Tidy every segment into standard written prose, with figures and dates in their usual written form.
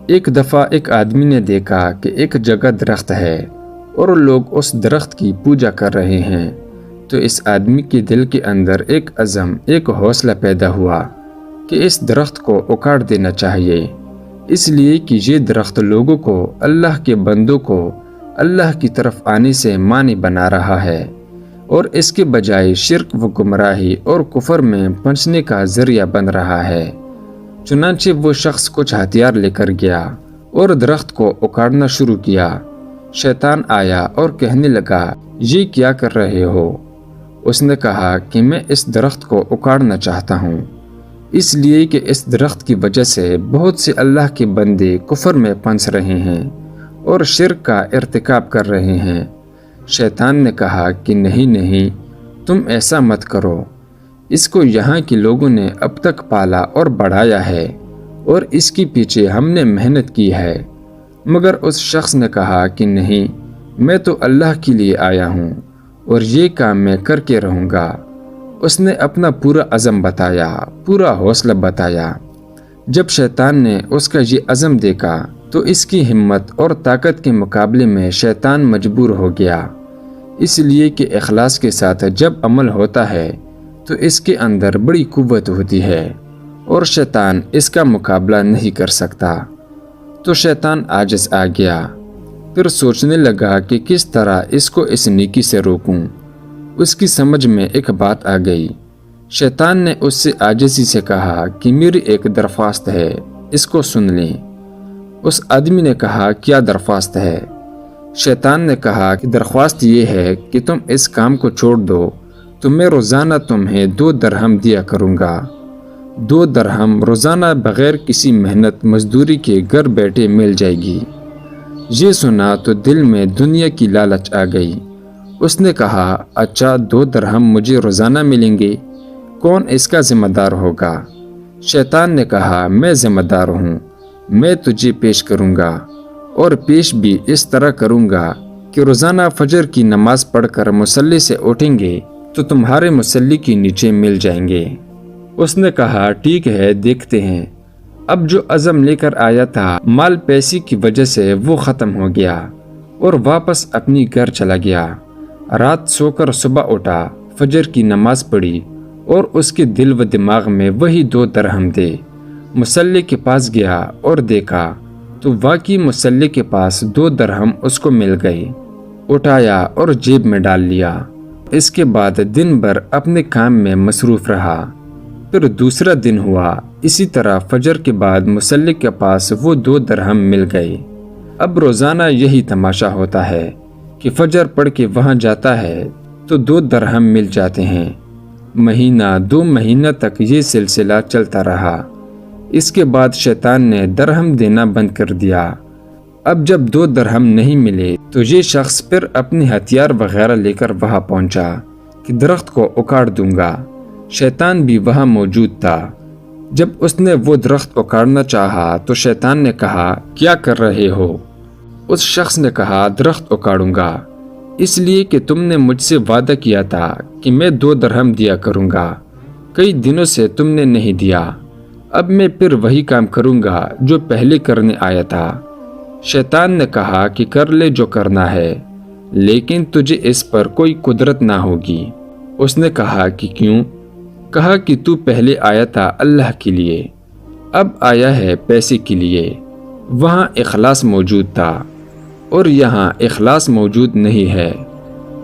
ایک دفعہ ایک آدمی نے دیکھا کہ ایک جگہ درخت ہے اور لوگ اس درخت کی پوجا کر رہے ہیں، تو اس آدمی کے دل کے اندر ایک عزم، ایک حوصلہ پیدا ہوا کہ اس درخت کو اکاڑ دینا چاہیے، اس لیے کہ یہ درخت لوگوں کو، اللہ کے بندوں کو اللہ کی طرف آنے سے مانی بنا رہا ہے اور اس کے بجائے شرک و گمراہی اور کفر میں پھنسنے کا ذریعہ بن رہا ہے۔ چنانچہ وہ شخص کچھ ہتھیار لے کر گیا اور درخت کو اکاڑنا شروع کیا۔ شیطان آیا اور کہنے لگا، یہ کیا کر رہے ہو؟ اس نے کہا کہ میں اس درخت کو اکاڑنا چاہتا ہوں، اس لیے کہ اس درخت کی وجہ سے بہت سے اللہ کے بندے کفر میں پھنس رہے ہیں اور شرک کا ارتکاب کر رہے ہیں۔ شیطان نے کہا کہ نہیں، تم ایسا مت کرو، اس کو یہاں کے لوگوں نے اب تک پالا اور بڑھایا ہے اور اس کے پیچھے ہم نے محنت کی ہے۔ مگر اس شخص نے کہا کہ نہیں، میں تو اللہ کے لیے آیا ہوں اور یہ کام میں کر کے رہوں گا۔ اس نے اپنا پورا عزم بتایا، پورا حوصلہ بتایا۔ جب شیطان نے اس کا یہ عزم دیکھا تو اس کی ہمت اور طاقت کے مقابلے میں شیطان مجبور ہو گیا، اس لیے کہ اخلاص کے ساتھ جب عمل ہوتا ہے تو اس کے اندر بڑی قوت ہوتی ہے اور شیطان اس کا مقابلہ نہیں کر سکتا۔ تو شیطان عاجز آ گیا، پھر سوچنے لگا کہ کس طرح اس کو اس نیکی سے روکوں۔ اس کی سمجھ میں ایک بات آ گئی۔ شیطان نے اس سے عاجزی سے کہا کہ میری ایک درخواست ہے، اس کو سن لیں۔ اس آدمی نے کہا، کیا درخواست ہے؟ شیطان نے کہا کہ درخواست یہ ہے کہ تم اس کام کو چھوڑ دو تو میں روزانہ تمہیں 2 درہم دیا کروں گا۔ 2 درہم روزانہ بغیر کسی محنت مزدوری کے گھر بیٹھے مل جائے گی۔ یہ سنا تو دل میں دنیا کی لالچ آ گئی۔ اس نے کہا، اچھا 2 درہم مجھے روزانہ ملیں گے، کون اس کا ذمہ دار ہوگا؟ شیطان نے کہا، میں ذمہ دار ہوں، میں تجھے پیش کروں گا، اور پیش بھی اس طرح کروں گا کہ روزانہ فجر کی نماز پڑھ کر مصلی سے اٹھیں گے تو تمہارے مصلی کے نیچے مل جائیں گے۔ اس نے کہا، ٹھیک ہے، دیکھتے ہیں۔ اب جو عزم لے کر آیا تھا، مال پیسے کی وجہ سے وہ ختم ہو گیا اور واپس اپنی گھر چلا گیا۔ رات سو کر صبح اٹھا، فجر کی نماز پڑھی اور اس کے دل و دماغ میں وہی 2 درہم تھے۔ مصلی کے پاس گیا اور دیکھا تو واقعی مصلی کے پاس 2 درہم اس کو مل گئے۔ اٹھایا اور جیب میں ڈال لیا۔ اس کے بعد دن بھر اپنے کام میں مصروف رہا۔ پھر دوسرا دن ہوا، اسی طرح فجر کے بعد مصلی کے پاس وہ 2 درہم مل گئے۔ اب روزانہ یہی تماشا ہوتا ہے کہ فجر پڑھ کے وہاں جاتا ہے تو 2 درہم مل جاتے ہیں۔ مہینہ 2 مہینہ تک یہ سلسلہ چلتا رہا۔ اس کے بعد شیطان نے درہم دینا بند کر دیا۔ اب جب 2 درہم نہیں ملے تو یہ شخص پھر اپنے ہتھیار وغیرہ لے کر وہاں پہنچا کہ درخت کو اکاڑ دوں گا۔ شیطان بھی وہاں موجود تھا۔ جب اس نے وہ درخت اکاڑنا چاہا تو شیطان نے کہا، کیا کر رہے ہو؟ اس شخص نے کہا، درخت اکاڑوں گا، اس لیے کہ تم نے مجھ سے وعدہ کیا تھا کہ میں 2 درہم دیا کروں گا، کئی دنوں سے تم نے نہیں دیا، اب میں پھر وہی کام کروں گا جو پہلے کرنے آیا تھا۔ شیطان نے کہا کہ کر لے جو کرنا ہے، لیکن تجھے اس پر کوئی قدرت نہ ہوگی۔ اس نے کہا کہ کیوں؟ کہا کہ تو پہلے آیا تھا اللہ کے لیے، اب آیا ہے پیسے کے لیے۔ وہاں اخلاص موجود تھا اور یہاں اخلاص موجود نہیں ہے،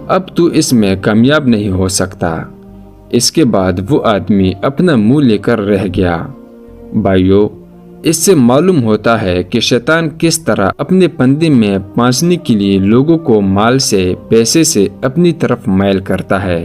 اب تو اس میں کامیاب نہیں ہو سکتا۔ اس کے بعد وہ آدمی اپنا منہ لے کر رہ گیا۔ بھائیو، اس سے معلوم ہوتا ہے کہ شیطان کس طرح اپنے پندے میں پھانسنے کے لیے لوگوں کو مال سے، پیسے سے اپنی طرف مائل کرتا ہے۔